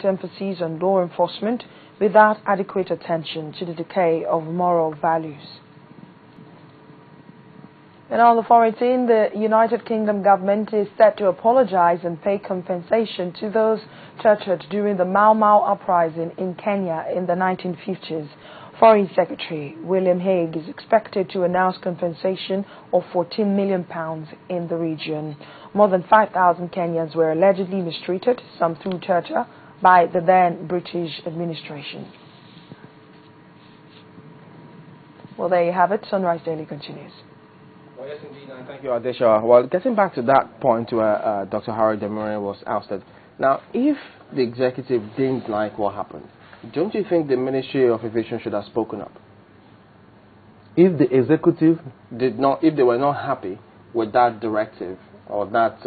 emphasis on law enforcement without adequate attention to the decay of moral values. And on the foreign scene, the United Kingdom government is set to apologize and pay compensation to those tortured during the Mau Mau uprising in Kenya in the 1950s. Foreign Secretary William Hague is expected to announce compensation of £14 million in the region. More than 5,000 Kenyans were allegedly mistreated, some through torture, by the then British administration. Well, there you have it. Sunrise Daily continues. Well, yes, indeed, and thank you, Adesha. Well, getting back to that point where Dr. Harry Demiran was ousted. Now, if the executive didn't like what happened, don't you think the Ministry of Aviation should have spoken up? If the executive did not, if they were not happy with that directive or that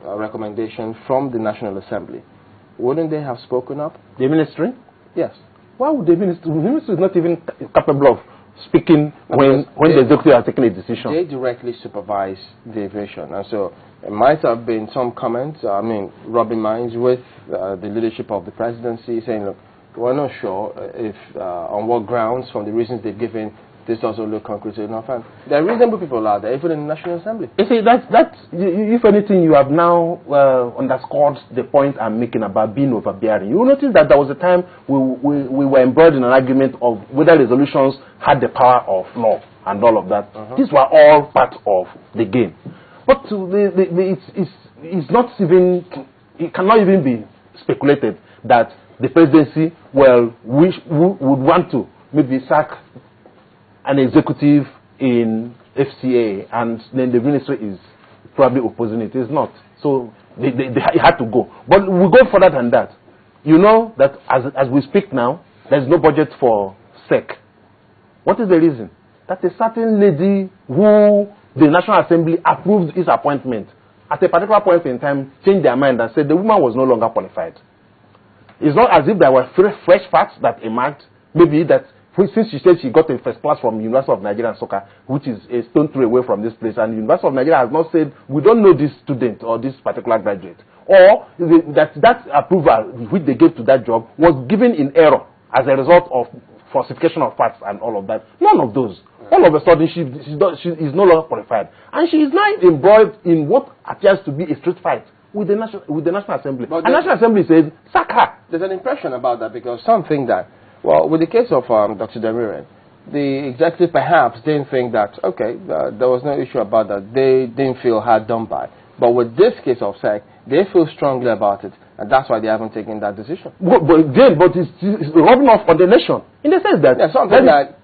recommendation from the National Assembly, wouldn't they have spoken up? The ministry? Yes. Why would the ministry? The ministry is not even capable of speaking when the executive has taken a decision. They directly supervise the aviation, and so it might have been some comments, rubbing minds with the leadership of the presidency, saying, look, we're not sure if on what grounds, from the reasons they've given, this doesn't look concrete enough. And there are reasonable people out there, even in the National Assembly. You see, if anything, you have now underscored the point I'm making about being overbearing. You will notice that there was a time we were embroiled in an argument of whether resolutions had the power of law and all of that. These were all part of the game. But it's not even, it cannot even be speculated that the presidency would want to maybe sack an executive in FCA, and then the ministry is probably opposing it. It's not. So they had to go. But we go further than that. You know that as we speak now, there's no budget for SEC. What is the reason? That a certain lady who the National Assembly approved his appointment at a particular point in time changed their mind and said the woman was no longer qualified. It's not as if there were fresh facts that emerged. Maybe that since she said she got a first class from University of Nigeria Soccer, which is a stone throw away from this place, and the University of Nigeria has not said, we don't know this student or this particular graduate. Or that approval which they gave to that job was given in error as a result of falsification of facts and all of that. None of those. All of a sudden, she is no longer qualified. And she is now embroiled in what appears to be a street fight with the National Assembly. But the National Assembly says, sack her. There's an impression about that because some think that, well, with the case of Dr. Demiran, the executive perhaps didn't think that, okay, there was no issue about that. They didn't feel hard done by. But with this case of SEC, they feel strongly about it, and that's why they haven't taken that decision. But it's rubbing off on the nation, in the sense that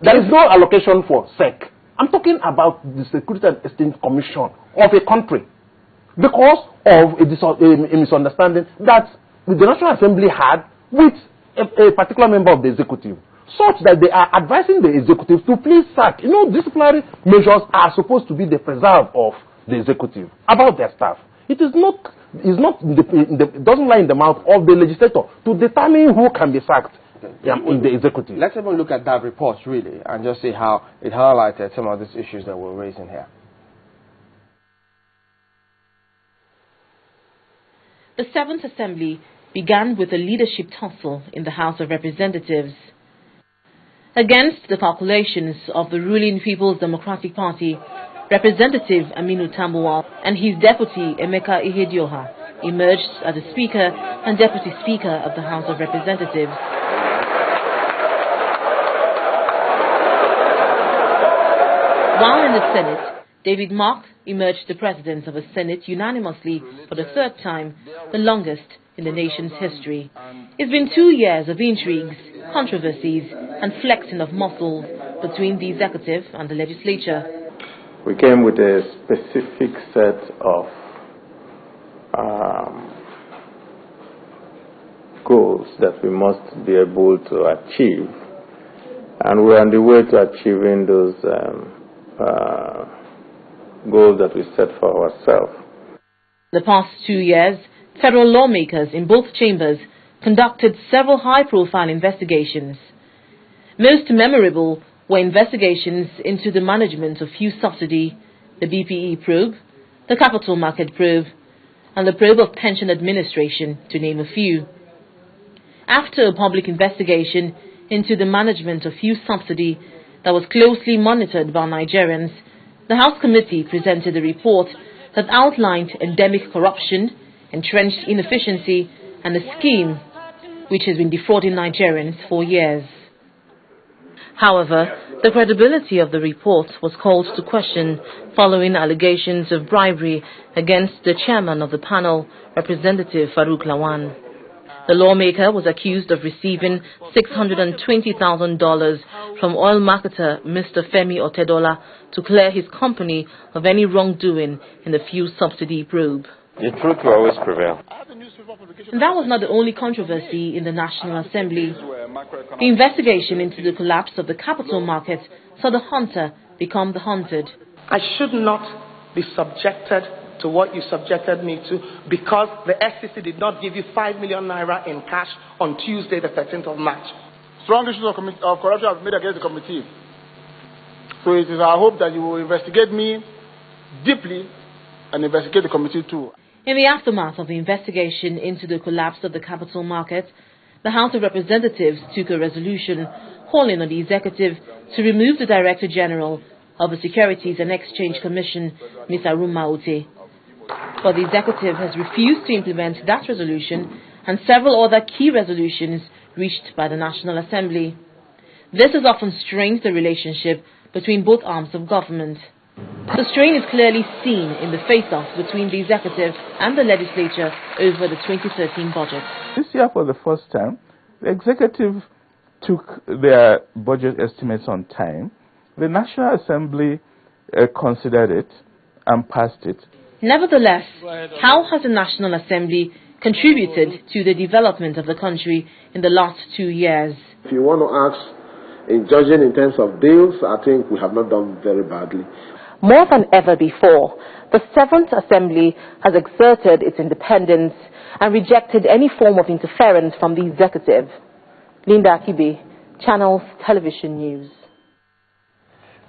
there is no allocation for SEC. I'm talking about the Security and Exchange Commission of a country because of a misunderstanding that the National Assembly had with a particular member of the executive, such that they are advising the executive to please sack. You know, disciplinary measures are supposed to be the preserve of the executive about their staff. It doesn't lie in the mouth of the legislator to determine who can be sacked in the executive. Let's even look at that report, really, and just see how it highlighted some of these issues that we're raising here. The Seventh Assembly began with a leadership tussle in the House of Representatives. Against the calculations of the ruling People's Democratic Party, Representative Aminu Tambuwal and his deputy Emeka Ihedioha emerged as the Speaker and Deputy Speaker of the House of Representatives. While in the Senate, David Mark emerged the President of the Senate unanimously for the third time, the longest in the nation's history. It's been 2 years of intrigues, controversies and flexing of muscles between the executive and the legislature. We came with a specific set of goals that we must be able to achieve, and we're on the way to achieving those goals that we set for ourselves. The past 2 years, federal lawmakers in both chambers conducted several high-profile investigations. Most memorable were investigations into the management of fuel subsidy, the BPE probe, the capital market probe, and the probe of pension administration, to name a few. after a public investigation into the management of fuel subsidy that was closely monitored by Nigerians, the House Committee presented a report that outlined endemic corruption, entrenched inefficiency, and a scheme which has been defrauding Nigerians for years. However, the credibility of the report was called to question following allegations of bribery against the chairman of the panel, Representative Farouk Lawan. The lawmaker was accused of receiving $620,000 from oil marketer Mr. Femi Otedola to clear his company of any wrongdoing in the fuel subsidy probe. The truth will always prevail. And that was not the only controversy in the National Assembly. The investigation into the collapse of the capital market saw the hunter become the hunted. I should not be subjected to what you subjected me to because the SCC did not give you 5 million naira in cash on Tuesday, the 13th of March. Strong issues of corruption have been made against the committee. So it is our hope that you will investigate me deeply and investigate the committee too. In the aftermath of the investigation into the collapse of the capital market, the House of Representatives took a resolution calling on the executive to remove the Director General of the Securities and Exchange Commission, Ms. Aruma Ote. But the executive has refused to implement that resolution and several other key resolutions reached by the National Assembly. This has often strained the relationship between both arms of government. The strain is clearly seen in the face-off between the executive and the legislature over the 2013 budget. This year, for the first time, the executive took their budget estimates on time. The National Assembly considered it and passed it. Nevertheless, how has the National Assembly contributed to the development of the country in the last 2 years? If you want to ask, in judging in terms of bills, I think we have not done very badly. More than ever before, the 7th Assembly has exerted its independence and rejected any form of interference from the executive. Linda Akibe, Channels Television News.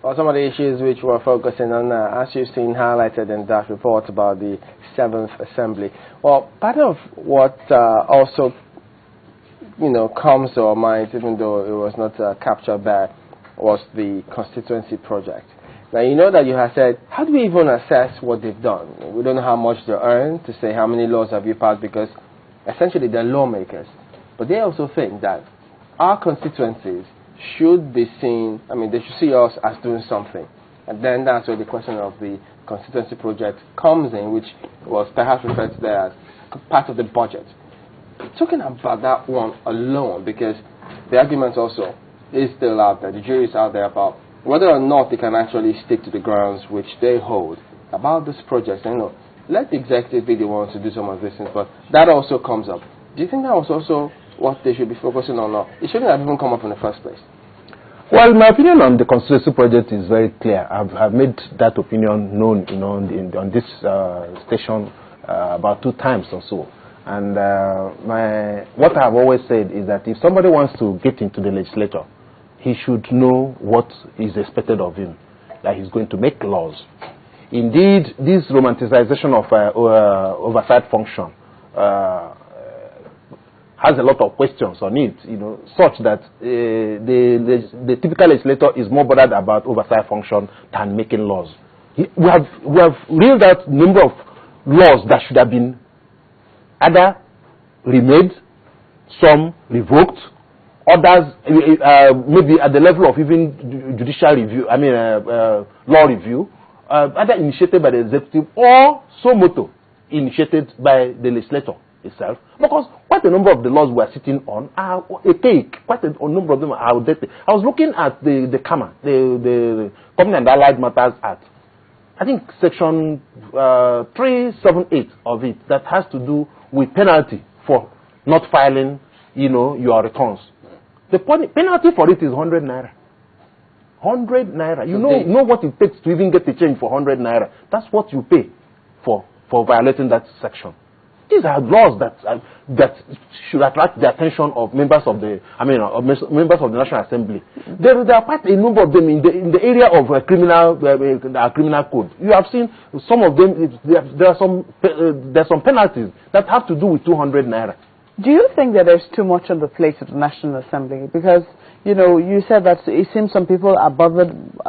Well, some of the issues which we're focusing on, as you've seen highlighted in that report about the 7th Assembly. Well, part of what also, comes to our minds, even though it was not captured there, was the constituency project. Now, you know that you have said, how do we even assess what they've done? We don't know how much they earn to say how many laws have you passed, because essentially they're lawmakers. But they also think that our constituencies should be seen, they should see us as doing something. And then that's where the question of the constituency project comes in, which was perhaps referred to there as part of the budget. Talking about that one alone, because the argument also is still out there, the jury is out there about whether or not they can actually stick to the grounds which they hold about this project. Let the executive be the ones to do some of these things, but that also comes up. Do you think that was also what they should be focusing on now? It shouldn't have even come up in the first place. Well, my opinion on the constituency project is very clear. I've made that opinion known, on this station about 2 times or so. And what I've always said is that if somebody wants to get into the legislature, he should know what is expected of him, that he's going to make laws. Indeed, this romanticization of oversight function has a lot of questions on it, such that the typical legislator is more bothered about oversight function than making laws. We have reeled out a number of laws that should have been either remade, some revoked, others maybe at the level of even judicial review, law review, either initiated by the executive or so moto initiated by the legislator itself. Because quite a number of the laws we are sitting on are quite a number of them are outdated. I was looking at the CAMA, the Company and Allied Matters Act. I think section 378 of it that has to do with penalty for not filing, your returns. The penalty for it is 100 naira. 100 naira. You know what it takes to even get the change for 100 naira. That's what you pay for violating that section. These are laws that should attract the attention of members of the members of the National Assembly. There are quite a number of them in the area of criminal code. You have seen some of them. There are some penalties that have to do with 200 naira. Do you think that there's too much on the plate of the National Assembly? Because, you know, you said that it seems some people are bothered